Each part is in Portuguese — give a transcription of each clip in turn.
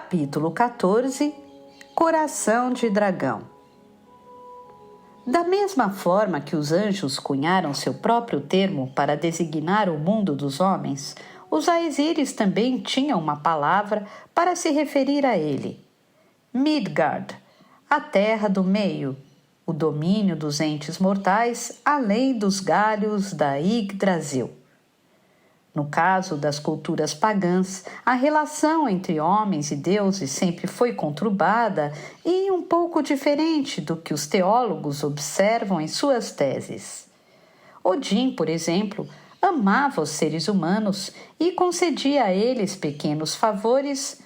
Capítulo 14 – Coração de Dragão. Da mesma forma que os anjos cunharam seu próprio termo para designar o mundo dos homens, os Aesíris também tinham uma palavra para se referir a ele. Midgard, a terra do meio, o domínio dos entes mortais além dos galhos da Yggdrasil. No caso das culturas pagãs, a relação entre homens e deuses sempre foi conturbada e um pouco diferente do que os teólogos observam em suas teses. Odin, por exemplo, amava os seres humanos e concedia a eles pequenos favores.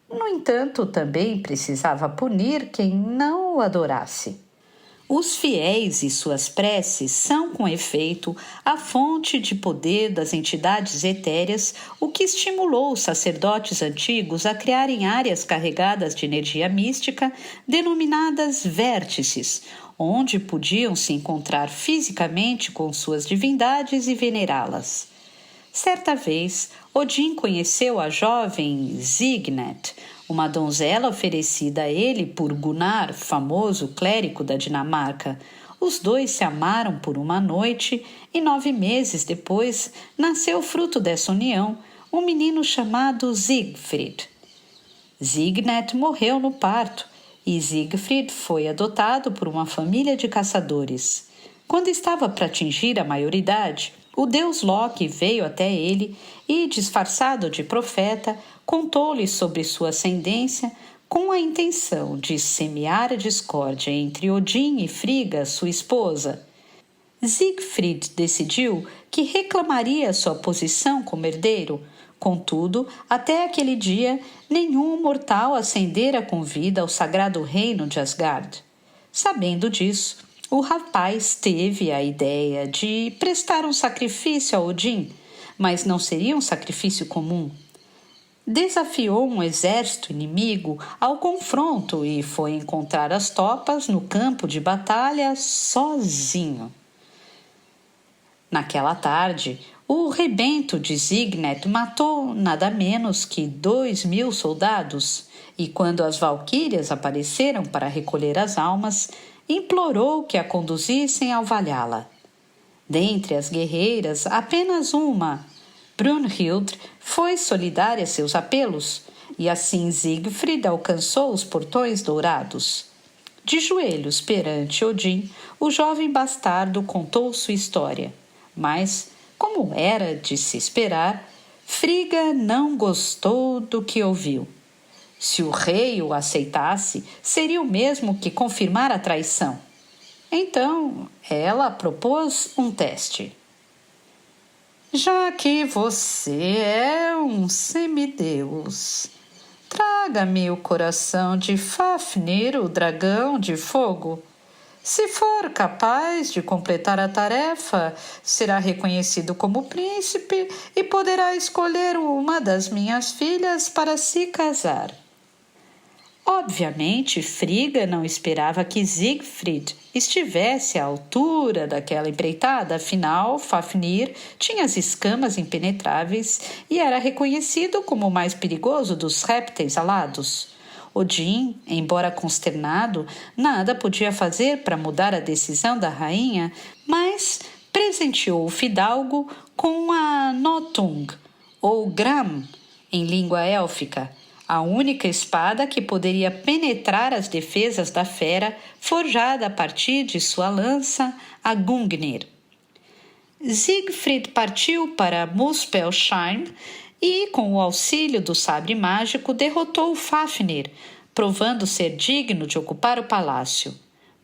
No entanto, também precisava punir quem não o adorasse. Os fiéis e suas preces são, com efeito, a fonte de poder das entidades etéreas, o que estimulou os sacerdotes antigos a criarem áreas carregadas de energia mística, denominadas vértices, onde podiam se encontrar fisicamente com suas divindades e venerá-las. Certa vez, Odin conheceu a jovem Signet, uma donzela oferecida a ele por Gunnar, famoso clérigo da Dinamarca. Os dois se amaram por uma noite e 9 meses depois nasceu fruto dessa união um menino chamado Siegfried. Signet morreu no parto e Siegfried foi adotado por uma família de caçadores. Quando estava para atingir a maioridade, o deus Loki veio até ele e, disfarçado de profeta, contou-lhe sobre sua ascendência com a intenção de semear a discórdia entre Odin e Frigga, sua esposa. Siegfried decidiu que reclamaria sua posição como herdeiro. Contudo, até aquele dia, nenhum mortal ascendera com vida ao sagrado reino de Asgard. Sabendo disso, o rapaz teve a ideia de prestar um sacrifício a Odin, mas não seria um sacrifício comum. Desafiou um exército inimigo ao confronto e foi encontrar as tropas no campo de batalha sozinho. Naquela tarde, o rebento de Signet matou nada menos que 2.000 soldados e, quando as valquírias apareceram para recolher as almas, implorou que a conduzissem ao Valhalla. Dentre as guerreiras, apenas uma, Brunhild, foi solidária a seus apelos, e assim Siegfried alcançou os portões dourados. De joelhos perante Odin, o jovem bastardo contou sua história, mas, como era de se esperar, Frigga não gostou do que ouviu. Se o rei o aceitasse, seria o mesmo que confirmar a traição. Então, ela propôs um teste. Já que você é um semideus, traga-me o coração de Fafnir, o dragão de fogo. Se for capaz de completar a tarefa, será reconhecido como príncipe e poderá escolher uma das minhas filhas para se casar. Obviamente, Frigga não esperava que Siegfried estivesse à altura daquela empreitada, afinal, Fafnir tinha as escamas impenetráveis e era reconhecido como o mais perigoso dos répteis alados. Odin, embora consternado, nada podia fazer para mudar a decisão da rainha, mas presenteou o fidalgo com a Notung, ou Gram, em língua élfica, a única espada que poderia penetrar as defesas da fera, forjada a partir de sua lança, a Gungnir. Siegfried partiu para Muspelheim e, com o auxílio do sabre mágico, derrotou Fafnir, provando ser digno de ocupar o palácio.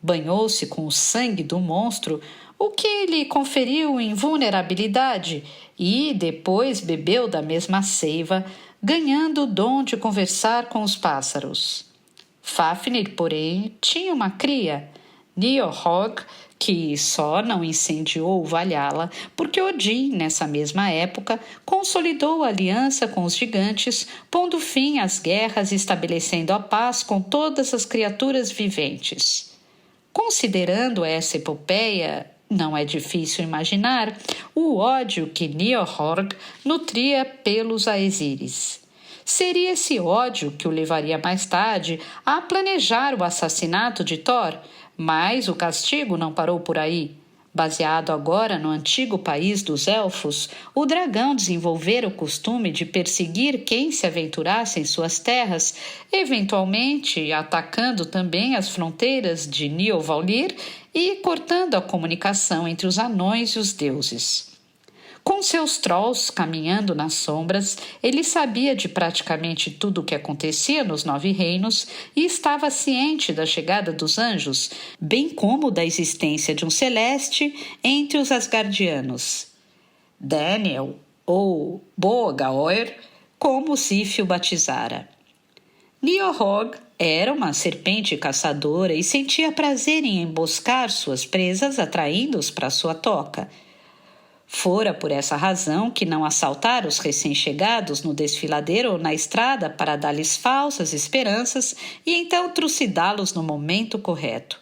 Banhou-se com o sangue do monstro, o que lhe conferiu invulnerabilidade, e depois bebeu da mesma seiva, ganhando o dom de conversar com os pássaros. Fafnir, porém, tinha uma cria, Niorhog, que só não incendiou o Valhalla porque Odin, nessa mesma época, consolidou a aliança com os gigantes, pondo fim às guerras e estabelecendo a paz com todas as criaturas viventes. Considerando essa epopeia, não é difícil imaginar o ódio que Niorhog nutria pelos Aesíris. Seria esse ódio que o levaria mais tarde a planejar o assassinato de Thor, mas o castigo não parou por aí. Baseado agora no antigo país dos elfos, o dragão desenvolvera o costume de perseguir quem se aventurasse em suas terras, eventualmente atacando também as fronteiras de Niovaulir e cortando a comunicação entre os anões e os deuses. Com seus trolls caminhando nas sombras, ele sabia de praticamente tudo o que acontecia nos 9 reinos e estava ciente da chegada dos anjos, bem como da existência de um celeste entre os asgardianos. Daniel, ou Bogaoer, como Sif o batizara. Niorhog era uma serpente caçadora e sentia prazer em emboscar suas presas, atraindo-os para sua toca. Fora por essa razão que não assaltara os recém-chegados no desfiladeiro ou na estrada para dar-lhes falsas esperanças e então trucidá-los no momento correto.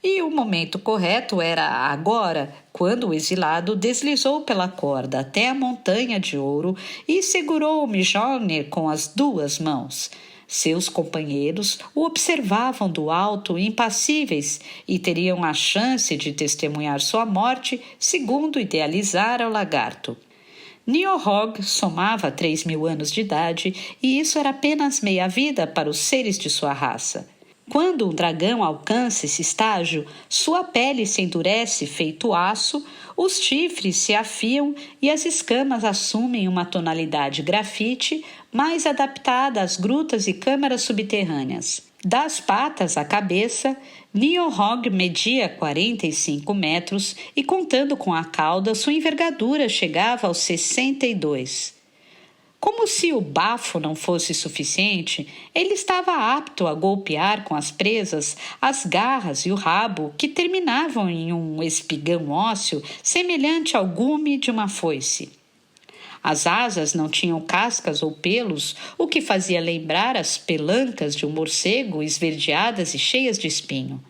E o momento correto era agora, quando o exilado deslizou pela corda até a montanha de ouro e segurou o Mjolnir com as 2 mãos. Seus companheiros o observavam do alto, impassíveis, e teriam a chance de testemunhar sua morte, segundo idealizara o lagarto. Niorhog somava 3.000 anos de idade, e isso era apenas meia-vida para os seres de sua raça. Quando um dragão alcança esse estágio, sua pele se endurece feito aço, os chifres se afiam e as escamas assumem uma tonalidade grafite mais adaptada às grutas e câmaras subterrâneas. Das patas à cabeça, Niorhog media 45 metros e, contando com a cauda, sua envergadura chegava aos 62. Como se o bafo não fosse suficiente, ele estava apto a golpear com as presas as garras e o rabo, que terminavam em um espigão ósseo semelhante ao gume de uma foice. As asas não tinham cascas ou pelos, o que fazia lembrar as pelancas de um morcego esverdeadas e cheias de espinho.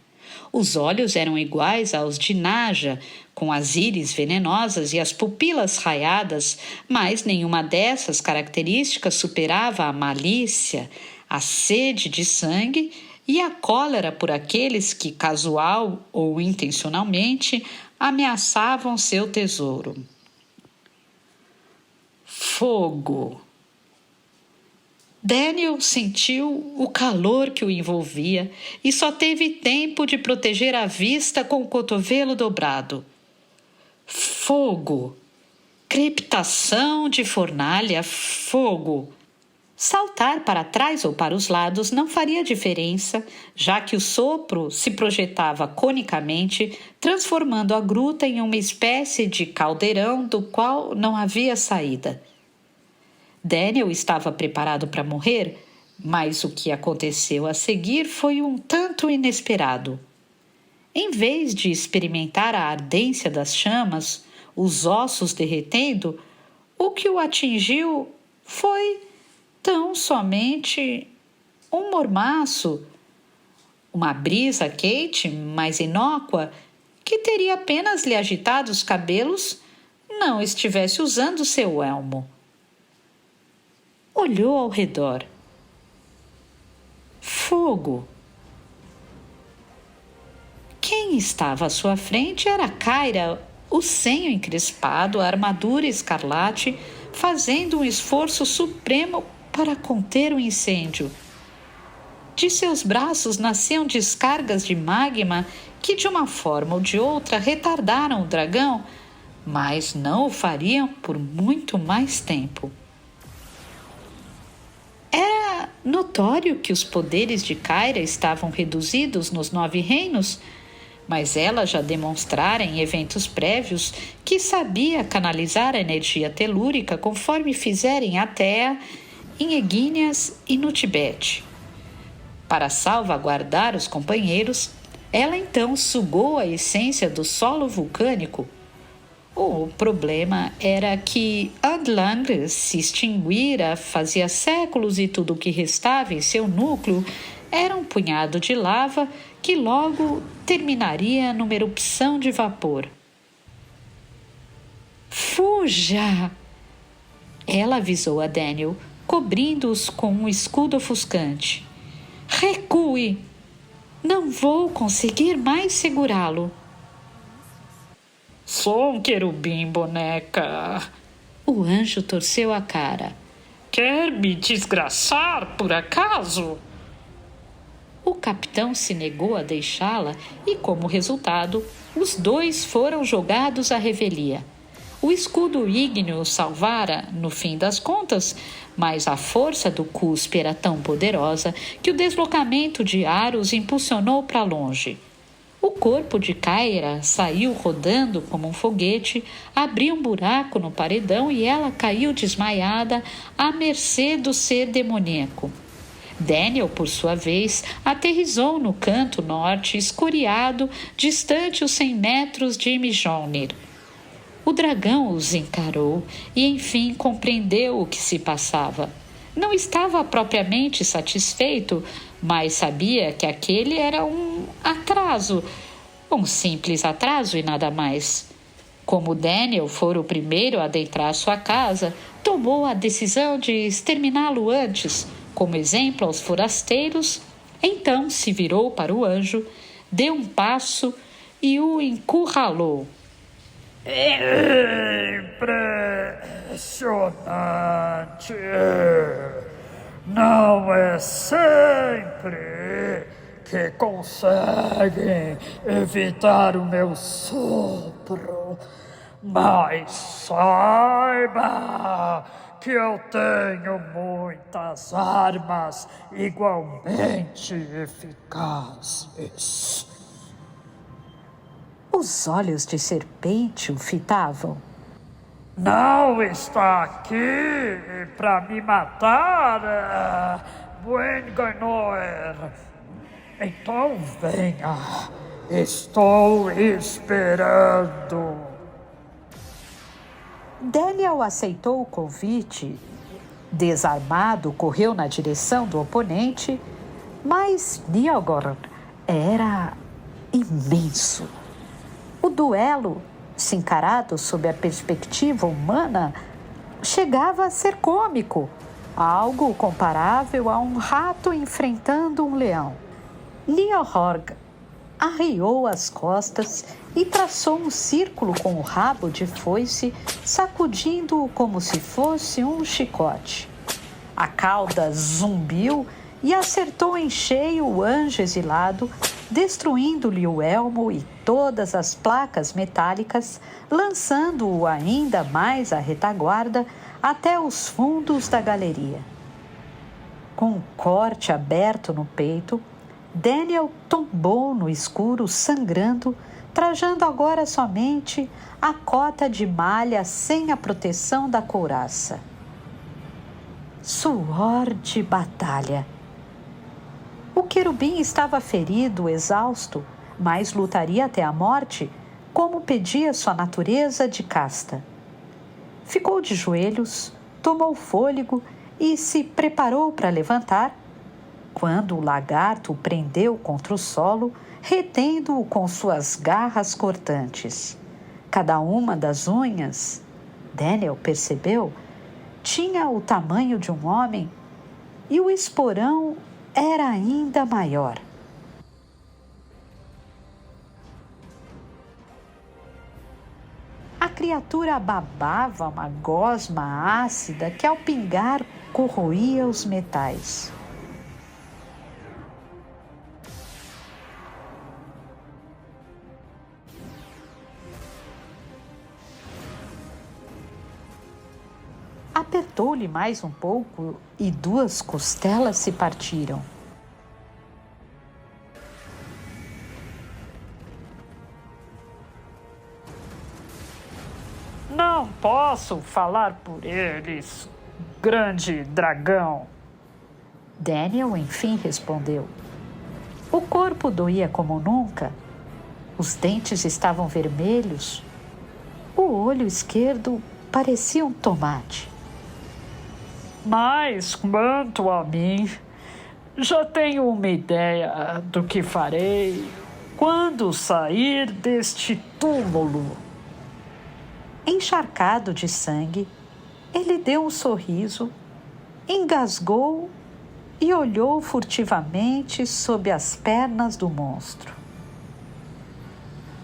Os olhos eram iguais aos de Naja, com as íris venenosas e as pupilas raiadas, mas nenhuma dessas características superava a malícia, a sede de sangue e a cólera por aqueles que, casual ou intencionalmente, ameaçavam seu tesouro. Fogo. Daniel sentiu o calor que o envolvia e só teve tempo de proteger a vista com o cotovelo dobrado. Fogo! Crepitação de fornalha, fogo! Saltar para trás ou para os lados não faria diferença, já que o sopro se projetava conicamente, transformando a gruta em uma espécie de caldeirão do qual não havia saída. Daniel estava preparado para morrer, mas o que aconteceu a seguir foi um tanto inesperado. Em vez de experimentar a ardência das chamas, os ossos derretendo, o que o atingiu foi tão somente um mormaço, uma brisa quente, mais inócua, que teria apenas lhe agitado os cabelos, não estivesse usando seu elmo. Olhou ao redor. Fogo! Quem estava à sua frente era Kyra, o senho encrespado, a armadura escarlate, fazendo um esforço supremo para conter o incêndio. De seus braços nasciam descargas de magma que, de uma forma ou de outra, retardaram o dragão, mas não o fariam por muito mais tempo. Era notório que os poderes de Kyra estavam reduzidos nos 9 reinos, mas ela já demonstrara em eventos prévios que sabia canalizar a energia telúrica conforme fizera em Atea, em Egíneas e no Tibete. Para salvaguardar os companheiros, ela então sugou a essência do solo vulcânico. O problema era que Andlang se extinguira fazia séculos e tudo o que restava em seu núcleo era um punhado de lava que logo terminaria numa erupção de vapor. Fuja! Ela avisou a Daniel, cobrindo-os com um escudo ofuscante. Recue! Não vou conseguir mais segurá-lo. Sou um querubim, boneca. O anjo torceu a cara. Quer me desgraçar, por acaso? O capitão se negou a deixá-la e, como resultado, os dois foram jogados à revelia. O escudo ígneo os salvara, no fim das contas, mas a força do cuspe era tão poderosa que o deslocamento de ar os impulsionou para longe. O corpo de Kyra saiu rodando como um foguete, abriu um buraco no paredão e ela caiu desmaiada à mercê do ser demoníaco. Daniel, por sua vez, aterrissou no canto norte, escuriado, distante os 100 metros de Mjolnir. O dragão os encarou e, enfim, compreendeu o que se passava. Não estava propriamente satisfeito, mas sabia que aquele era um atraso, um simples atraso e nada mais. Como Daniel fora o primeiro a adentrar sua casa, tomou a decisão de exterminá-lo antes, como exemplo aos forasteiros. Então se virou para o anjo, deu um passo e o encurralou. Impressionante! Não é sempre que conseguem evitar o meu sopro, mas saiba que eu tenho muitas armas igualmente eficazes. Os olhos de serpente o fitavam. Não está aqui para me matar, Buenganor. Então venha, estou esperando. Daniel aceitou o convite. Desarmado, correu na direção do oponente, mas Niogor era imenso. O duelo, se encarado sob a perspectiva humana, chegava a ser cômico, algo comparável a um rato enfrentando um leão. Niorhorg arriou as costas e traçou um círculo com o rabo de foice, sacudindo-o como se fosse um chicote. A cauda zumbiu e acertou em cheio o anjo exilado, destruindo-lhe o elmo e todas as placas metálicas, lançando-o ainda mais à retaguarda até os fundos da galeria. Com um corte aberto no peito, Daniel tombou no escuro sangrando, trajando agora somente a cota de malha sem a proteção da couraça. Suor de batalha. O querubim estava ferido, exausto, mas lutaria até a morte, como pedia sua natureza de casta. Ficou de joelhos, tomou fôlego e se preparou para levantar, quando o lagarto o prendeu contra o solo, retendo-o com suas garras cortantes. Cada uma das unhas, Daniel percebeu, tinha o tamanho de um homem e o esporão era ainda maior. A criatura babava uma gosma ácida que, ao pingar, corroía os metais. Apertou-lhe mais um pouco e 2 costelas se partiram. Não posso falar por eles, grande dragão. Daniel, enfim, respondeu. O corpo doía como nunca. Os dentes estavam vermelhos. O olho esquerdo parecia um tomate. Mas, quanto a mim, já tenho uma ideia do que farei quando sair deste túmulo. Encharcado de sangue, ele deu um sorriso engasgou e olhou furtivamente sob as pernas do monstro.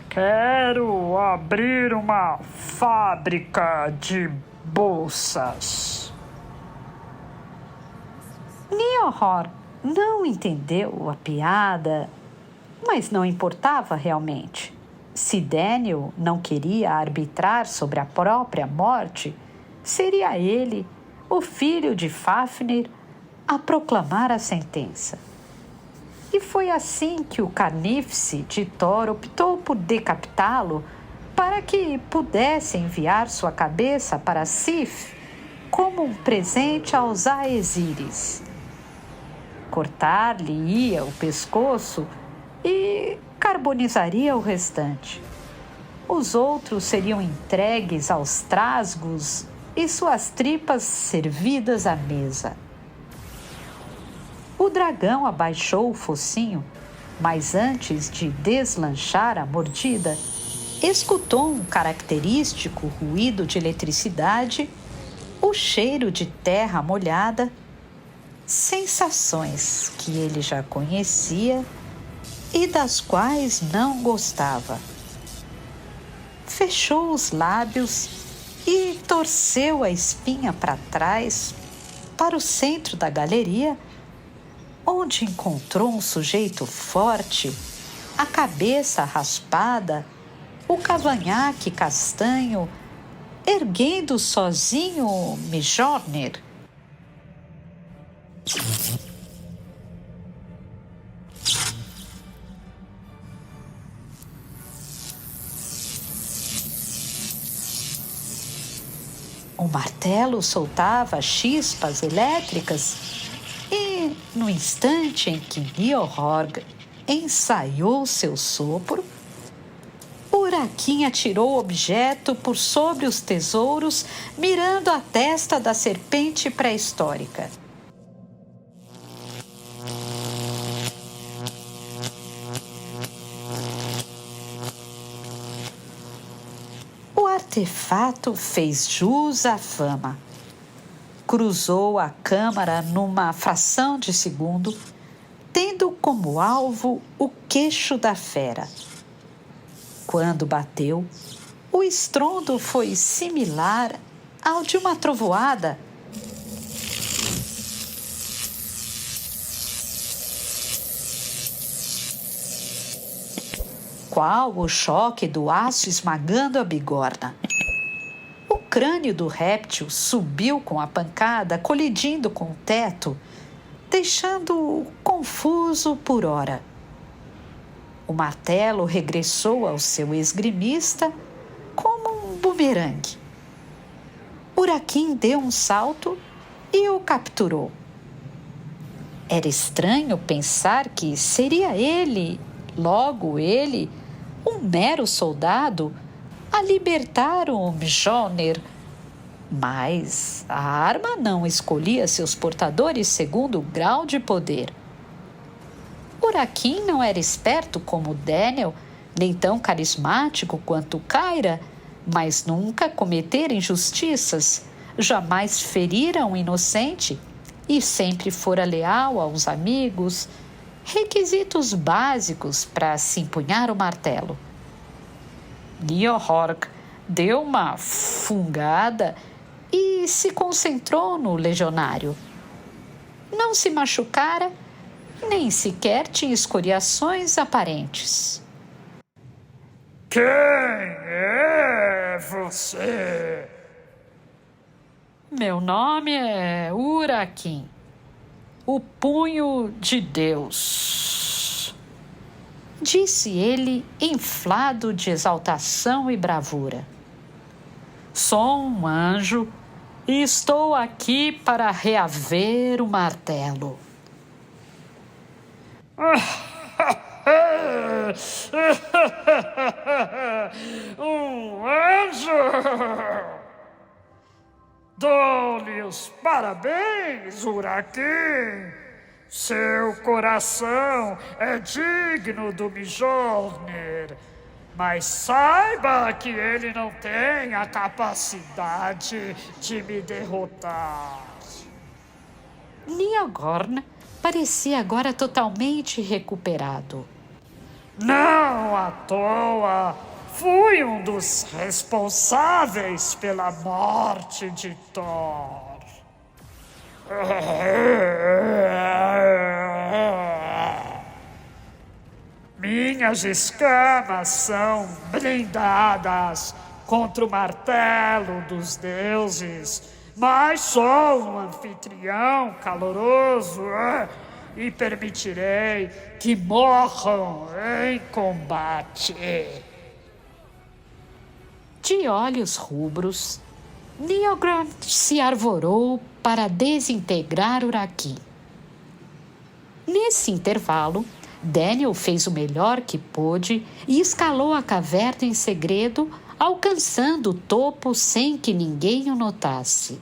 Quero abrir uma fábrica de bolsas. Niorhor não entendeu a piada, mas não importava realmente. Se Daniel não queria arbitrar sobre a própria morte, seria ele, o filho de Fafnir, a proclamar a sentença. E foi assim que o carnífice de Thor optou por decapitá-lo para que pudesse enviar sua cabeça para Sif como um presente aos Aesiris. Cortar-lhe-ia o pescoço e carbonizaria o restante. Os outros seriam entregues aos trasgos e suas tripas servidas à mesa. O dragão abaixou o focinho, mas antes de deslanchar a mordida, escutou um característico ruído de eletricidade, o cheiro de terra molhada, sensações que ele já conhecia e das quais não gostava. Fechou os lábios e torceu a espinha para trás, para o centro da galeria, onde encontrou um sujeito forte, a cabeça raspada, o cavanhaque castanho, erguendo sozinho Mjolnir. O martelo soltava chispas elétricas e, no instante em que Niorhorg ensaiou seu sopro, Urakin atirou o objeto por sobre os tesouros, mirando a testa da serpente pré-histórica. O artefato fez jus à fama. Cruzou a câmara numa fração de segundo, tendo como alvo o queixo da fera. Quando bateu, o estrondo foi similar ao de uma trovoada. Qual o choque do aço esmagando a bigorna. O crânio do réptil subiu com a pancada, colidindo com o teto, deixando-o confuso por hora. O martelo regressou ao seu esgrimista como um bumerangue. Urakin deu um salto e o capturou. Era estranho pensar que seria ele, logo ele, um mero soldado, a libertar o Mjolnir. Mas a arma não escolhia seus portadores segundo o grau de poder. Urakin não era esperto como Daniel, nem tão carismático quanto Kyra, mas nunca cometera injustiças, jamais ferira um inocente e sempre fora leal aos amigos, requisitos básicos para se empunhar o martelo. Niorhorg deu uma fungada e se concentrou no legionário. Não se machucara, nem sequer tinha escoriações aparentes. Quem é você? Meu nome é Urakin, o punho de Deus, disse ele, inflado de exaltação e bravura. Sou um anjo e estou aqui para reaver o martelo. Um anjo! Dou-lhe os parabéns, Urakin! Seu coração é digno do Mjolnir, mas saiba que ele não tem a capacidade de me derrotar. Niogorn parecia agora totalmente recuperado. Não à toa fui um dos responsáveis pela morte de Thor. Minhas escamas são blindadas contra o martelo dos deuses, mas sou um anfitrião caloroso e permitirei que morram em combate. De olhos rubros, Niogorn se arvorou para desintegrar Urakin. Nesse intervalo, Daniel fez o melhor que pôde e escalou a caverna em segredo, alcançando o topo sem que ninguém o notasse.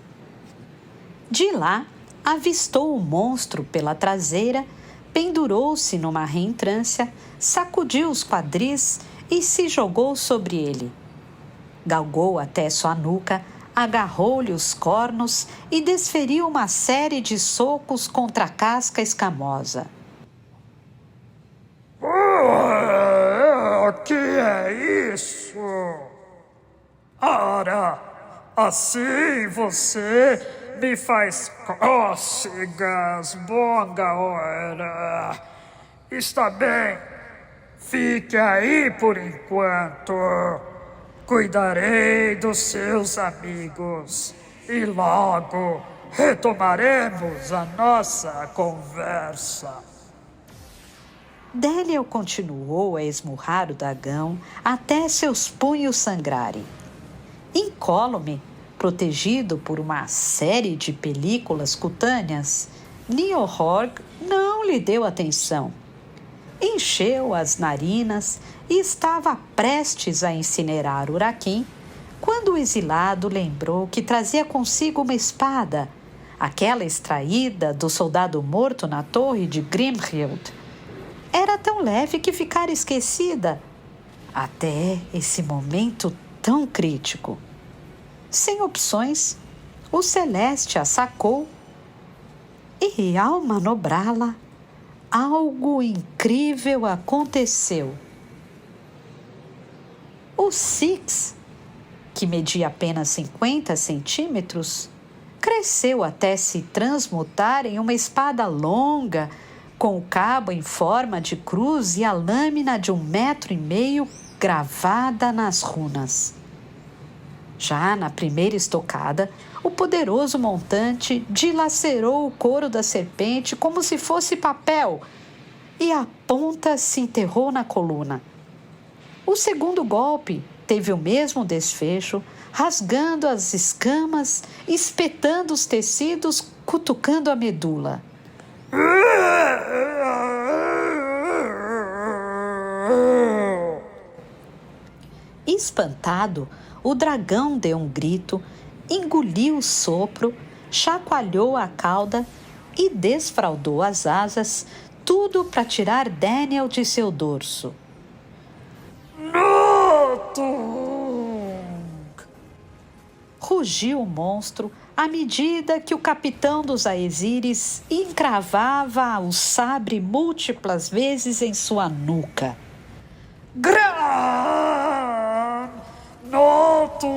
De lá, avistou o monstro pela traseira, pendurou-se numa reentrância, sacudiu os quadris e se jogou sobre ele. Galgou até sua nuca, agarrou-lhe os cornos e desferiu uma série de socos contra a casca escamosa. O que é isso? Ora, assim você me faz cócegas, Bongaora. Está bem, fique aí por enquanto. Cuidarei dos seus amigos e logo retomaremos a nossa conversa. Daniel continuou a esmurrar o dragão até seus punhos sangrarem. Incólume, protegido por uma série de películas cutâneas, Niorhorg não lhe deu atenção. Encheu as narinas e estava prestes a incinerar Urakin, quando o exilado lembrou que trazia consigo uma espada, aquela extraída do soldado morto na torre de Grimhild. Era tão leve que ficara esquecida, até esse momento tão crítico. Sem opções, o Celeste a sacou e, ao manobrá-la, algo incrível aconteceu. O Six, que media apenas 50 centímetros, cresceu até se transmutar em uma espada longa, com o cabo em forma de cruz e a lâmina de 1,5 metro gravada nas runas. Já na primeira estocada, o poderoso montante dilacerou o couro da serpente como se fosse papel e a ponta se enterrou na coluna. O segundo golpe teve o mesmo desfecho, rasgando as escamas, espetando os tecidos, cutucando a medula. Espantado, o dragão deu um grito, engoliu o sopro, chacoalhou a cauda e desfraldou as asas, tudo para tirar Daniel de seu dorso. Notung! Rugiu o monstro à medida que o capitão dos Aesires encravava o sabre múltiplas vezes em sua nuca. Gran Notung!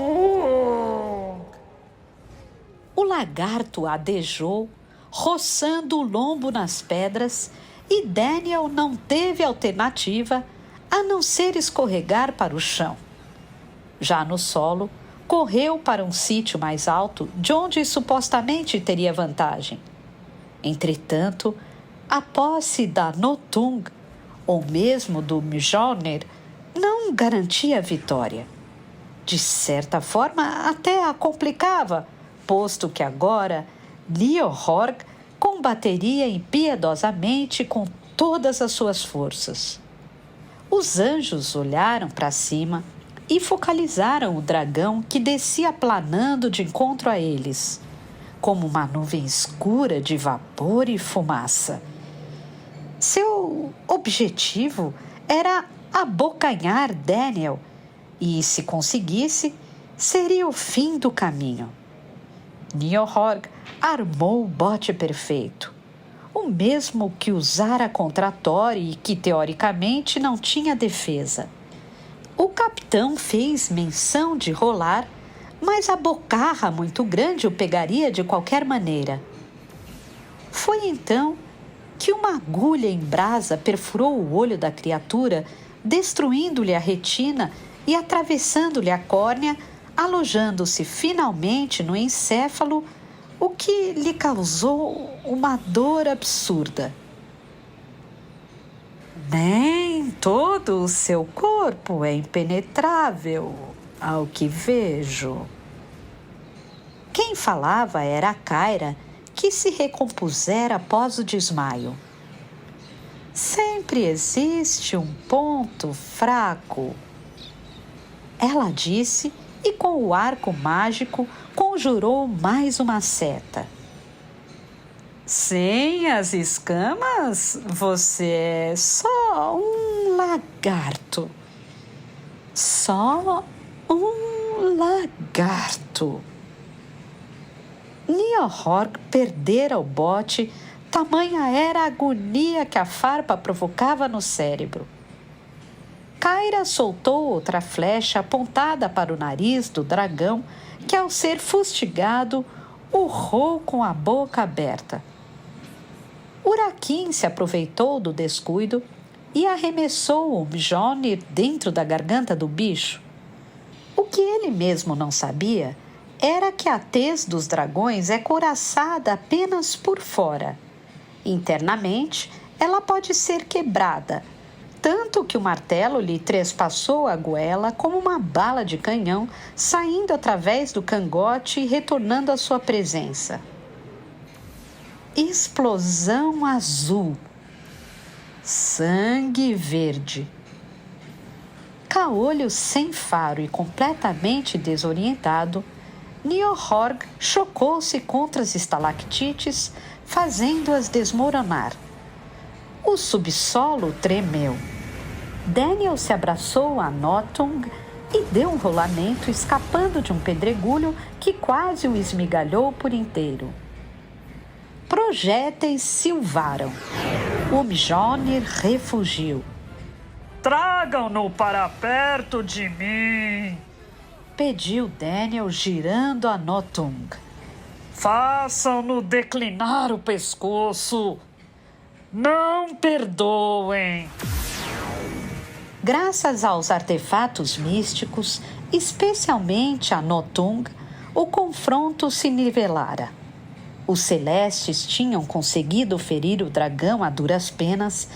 O lagarto adejou, roçando o lombo nas pedras, e Daniel não teve alternativa a não ser escorregar para o chão. Já no solo, correu para um sítio mais alto, de onde supostamente teria vantagem. Entretanto, a posse da Notung, ou mesmo do Mjolnir, não garantia a vitória. De certa forma, até a complicava, posto que agora Niorhorg combateria impiedosamente com todas as suas forças. Os anjos olharam para cima e focalizaram o dragão que descia planando de encontro a eles, como uma nuvem escura de vapor e fumaça. Seu objetivo era abocanhar Daniel e, se conseguisse, seria o fim do caminho. Niorhorg armou o bote perfeito, o mesmo que usara contra Thor e que teoricamente não tinha defesa. O capitão fez menção de rolar, mas a bocarra muito grande o pegaria de qualquer maneira. Foi então que uma agulha em brasa perfurou o olho da criatura, destruindo-lhe a retina e atravessando-lhe a córnea, alojando-se finalmente no encéfalo, o que lhe causou uma dor absurda. Nem todo o seu corpo é impenetrável, ao que vejo. Quem falava era a Kyra, que se recompusera após o desmaio. Sempre existe um ponto fraco, ela disse, e com o arco mágico conjurou mais uma seta. Sem as escamas, você é só um lagarto. Só um lagarto. Niorhorg perdera o bote, tamanha era a agonia que a farpa provocava no cérebro. Kyra soltou outra flecha apontada para o nariz do dragão, que, ao ser fustigado, urrou com a boca aberta. Urakin se aproveitou do descuido e arremessou o Mjolnir dentro da garganta do bicho. O que ele mesmo não sabia era que a tez dos dragões é couraçada apenas por fora. Internamente, ela pode ser quebrada, tanto que o martelo lhe trespassou a goela como uma bala de canhão, saindo através do cangote e retornando à sua presença. Explosão azul. Sangue verde. Caolho sem faro e completamente desorientado, Niorhorg chocou-se contra as estalactites, fazendo-as desmoronar. O subsolo tremeu. Daniel se abraçou a Nothung e deu um rolamento, escapando de um pedregulho que quase o esmigalhou por inteiro. Projéteis silvaram. O Mjolnir refugiu. Tragam-no para perto de mim, pediu Daniel, girando a Nothung. Façam-no declinar o pescoço. Não perdoem. Graças aos artefatos místicos, especialmente a Nothung, o confronto se nivelara. Os celestes tinham conseguido ferir o dragão a duras penas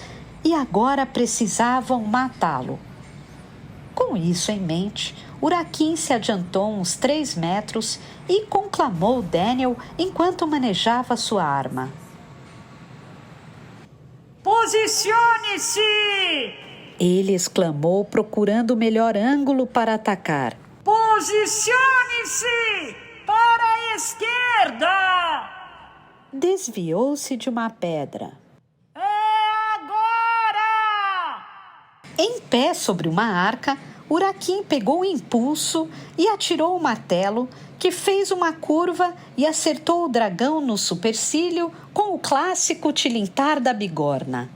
e agora precisavam matá-lo. Com isso em mente, Urakin se adiantou uns 3 metros e conclamou Daniel enquanto manejava sua arma. Posicione-se! Ele exclamou, procurando o melhor ângulo para atacar. Posicione-se! Para a esquerda! Desviou-se de uma pedra. É agora! Em pé sobre uma arca, Urakin pegou o impulso e atirou o martelo, que fez uma curva e acertou o dragão no supercílio com o clássico tilintar da bigorna.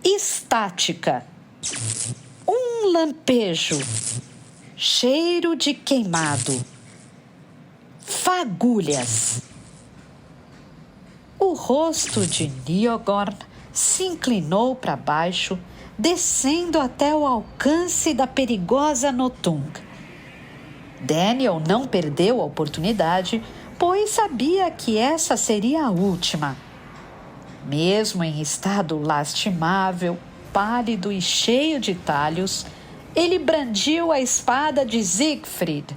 Estática. Um lampejo. Cheiro de queimado. Fagulhas. O rosto de Niogorn se inclinou para baixo, descendo até o alcance da perigosa Nothung. Daniel não perdeu a oportunidade, pois sabia que essa seria a última. Mesmo em estado lastimável, pálido e cheio de talhos, ele brandiu a espada de Siegfried.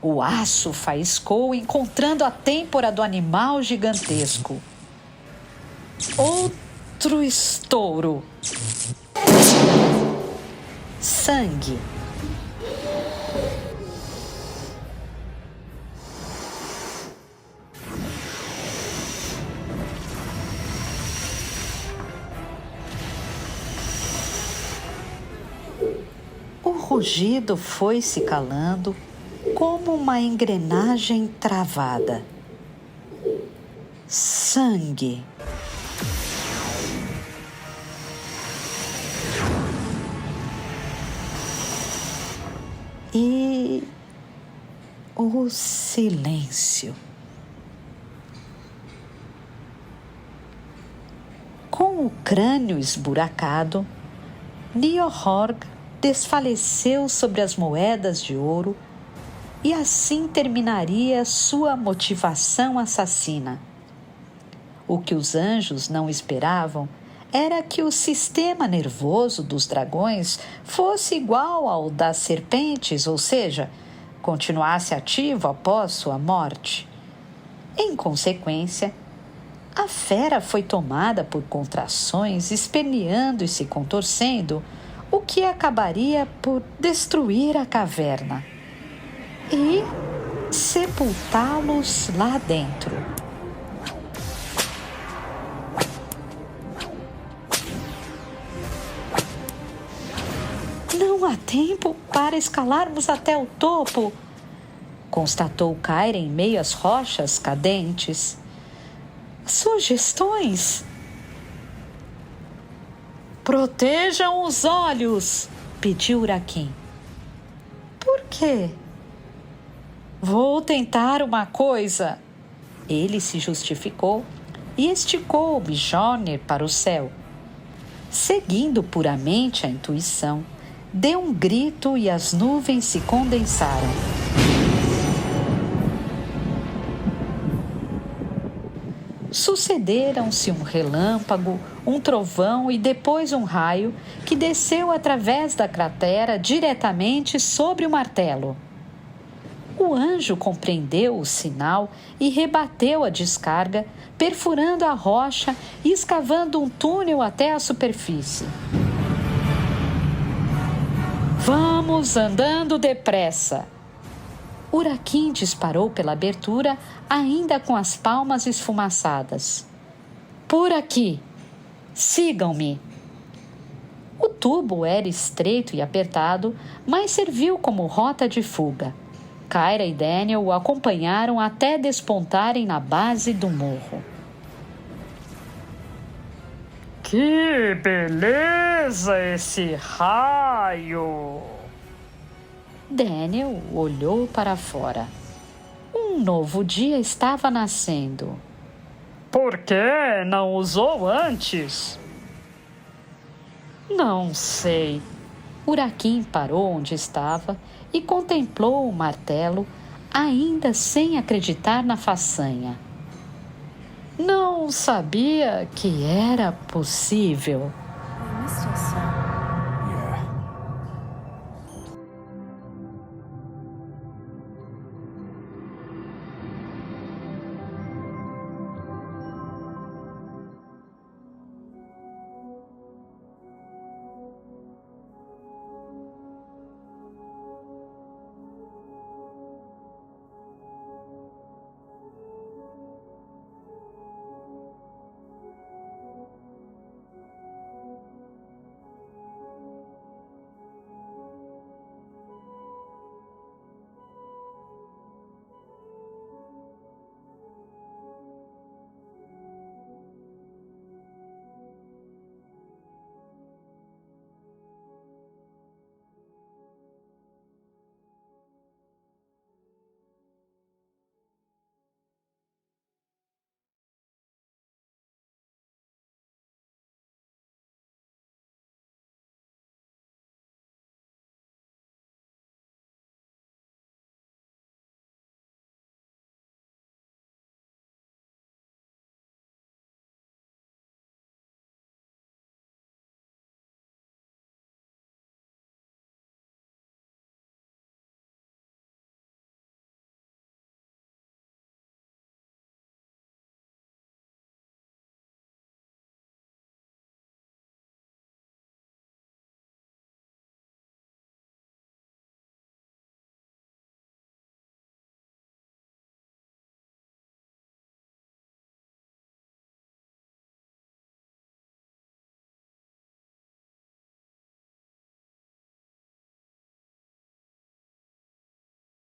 O aço faiscou, encontrando a têmpora do animal gigantesco. Outro estouro. Sangue. O rugido foi se calando como uma engrenagem travada. Sangue. E o silêncio. Com o crânio esburacado, Niorhorg desfaleceu sobre as moedas de ouro e assim terminaria sua motivação assassina. O que os anjos não esperavam era que o sistema nervoso dos dragões fosse igual ao das serpentes, ou seja, continuasse ativo após sua morte. Em consequência, a fera foi tomada por contrações, esperneando e se contorcendo, o que acabaria por destruir a caverna e sepultá-los lá dentro. Não há tempo para escalarmos até o topo, constatou Kyra em meio às rochas cadentes. Sugestões? Protejam os olhos, pediu Urakin. Por quê? Vou tentar uma coisa. Ele se justificou e esticou o Mjolnir para o céu. Seguindo puramente a intuição, deu um grito e as nuvens se condensaram. Sucederam-se um relâmpago, um trovão e depois um raio que desceu através da cratera diretamente sobre o martelo. O anjo compreendeu o sinal e rebateu a descarga, perfurando a rocha e escavando um túnel até a superfície. Vamos andando depressa! Urakin disparou pela abertura, ainda com as palmas esfumaçadas. Por aqui! Sigam-me! O tubo era estreito e apertado, mas serviu como rota de fuga. Kyra e Daniel o acompanharam até despontarem na base do morro. Que beleza esse raio! Daniel olhou para fora. Um novo dia estava nascendo. Por que não usou antes? Não sei. Urakin parou onde estava e contemplou o martelo, ainda sem acreditar na façanha. Não sabia que era possível.